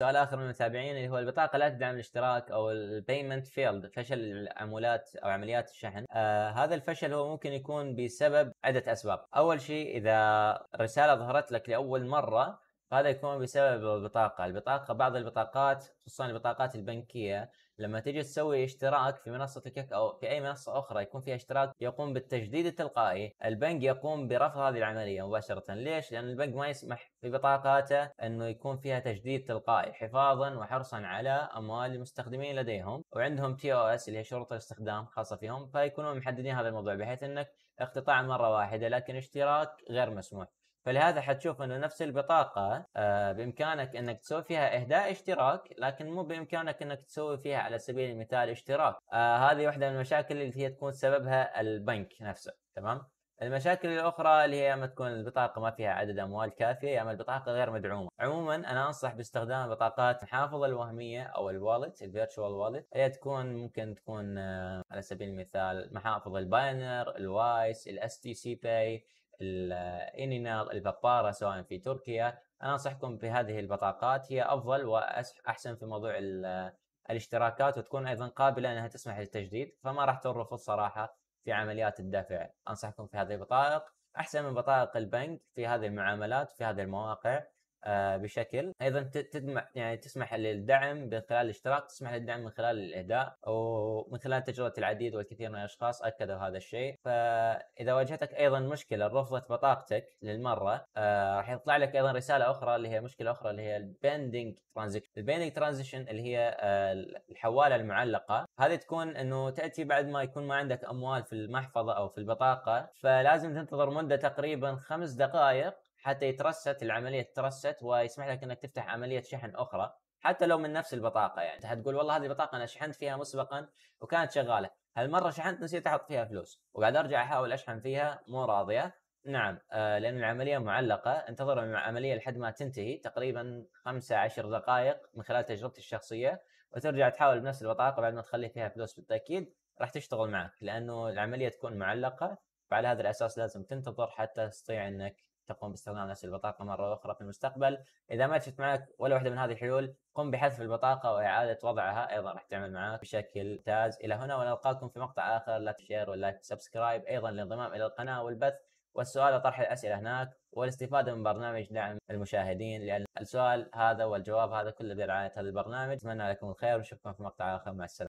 سؤال آخر من المتابعين اللي هو البطاقة لا تدعم الاشتراك أو البيمنت فيلد، فشل العمولات أو عمليات الشحن. هذا الفشل هو ممكن يكون بسبب عدة أسباب. أول شيء إذا رسالة ظهرت لك لأول مرة فهذا يكون بسبب البطاقة. بعض البطاقات خصوصا البطاقات البنكية لما تيجي تسوي اشتراك في منصة الكيك أو في أي منصة أخرى يكون فيها اشتراك يقوم بالتجديد التلقائي، البنك يقوم برفض هذه العملية مباشرة. ليش؟ لأن البنك ما يسمح في بطاقاته أنه يكون فيها تجديد تلقائي حفاظا وحرصا على أموال المستخدمين لديهم، وعندهم TOS اللي هي شروط الاستخدام خاصة فيهم، فيكونون محددين هذا الموضوع بحيث أنك اقتطاع مرة واحدة لكن اشتراك غير مسموح. فلهذا حتشوف انه نفس البطاقة بامكانك انك تسوي فيها اهداء اشتراك لكن مو بامكانك انك تسوي فيها على سبيل المثال اشتراك. هذه واحدة من المشاكل اللي هي تكون سببها البنك نفسه. تمام. المشاكل الاخرى اللي هي اما تكون البطاقة ما فيها عدد اموال كافية يا اما البطاقة غير مدعومة. عموما انا انصح باستخدام بطاقات المحافظة الوهمية او الوالت الفيرتشوال والت، هي ممكن تكون على سبيل المثال محافظ الباينر، الوايس، الاس تي سي باي، الانينال، البابارا سواء في تركيا. انا انصحكم بهذه البطاقات، هي افضل واحسن في موضوع الاشتراكات، وتكون ايضا قابله انها تسمح للتجديد، فما راح ترفض صراحه في عمليات الدفع. انصحكم في هذه البطائق، احسن من بطائق البنك في هذه المعاملات في هذه المواقع. بشكل ايضا يعني تسمح للدعم من خلال الاشتراك، تسمح للدعم من خلال الاهداء ومن خلال تجربه العديد والكثير من الاشخاص اكدوا هذا الشيء. فاذا واجهتك ايضا مشكله رفضت بطاقتك للمره راح يطلع لك ايضا رساله اخرى اللي هي مشكله اخرى اللي هي البيندنج ترانزيشن. البيندنج ترانزيشن اللي هي الحواله المعلقه، هذه تكون انه تاتي بعد ما يكون ما عندك اموال في المحفظه او في البطاقه، فلازم تنتظر مده تقريبا 5 دقائق حتى يترست العمليه تترست ويسمح لك انك تفتح عمليه شحن اخرى حتى لو من نفس البطاقه. يعني انت حتقول والله هذه البطاقه انا شحنت فيها مسبقا وكانت شغاله، هالمره شحنت نسيت احط فيها فلوس وقاعد ارجع احاول اشحن فيها مو راضيه. نعم لان العمليه معلقه، انتظر العمليه لحد ما تنتهي تقريبا 15 دقائق من خلال تجربتي الشخصيه، وترجع تحاول بنفس البطاقه بعد ما تخلي فيها فلوس بالتاكيد راح تشتغل معك لانه العمليه تكون معلقه. فعلى هذا الاساس لازم تنتظر حتى تستطيع انك تقوم باستخدام نفس البطاقه مره اخرى في المستقبل. اذا ما مشت معك ولا واحده من هذه الحلول قم بحذف البطاقه واعاده وضعها، ايضا راح تعمل معك بشكل ممتاز. الى هنا ونلقاكم في مقطع اخر، لا تشير ولا سبسكرايب، ايضا للانضمام الى القناه والبث والسؤال وطرح الاسئله هناك والاستفاده من برنامج دعم المشاهدين، لان السؤال هذا والجواب هذا كله برعايه هذا البرنامج. اتمنى لكم الخير ونشوفكم في مقطع اخر. مع السلامه.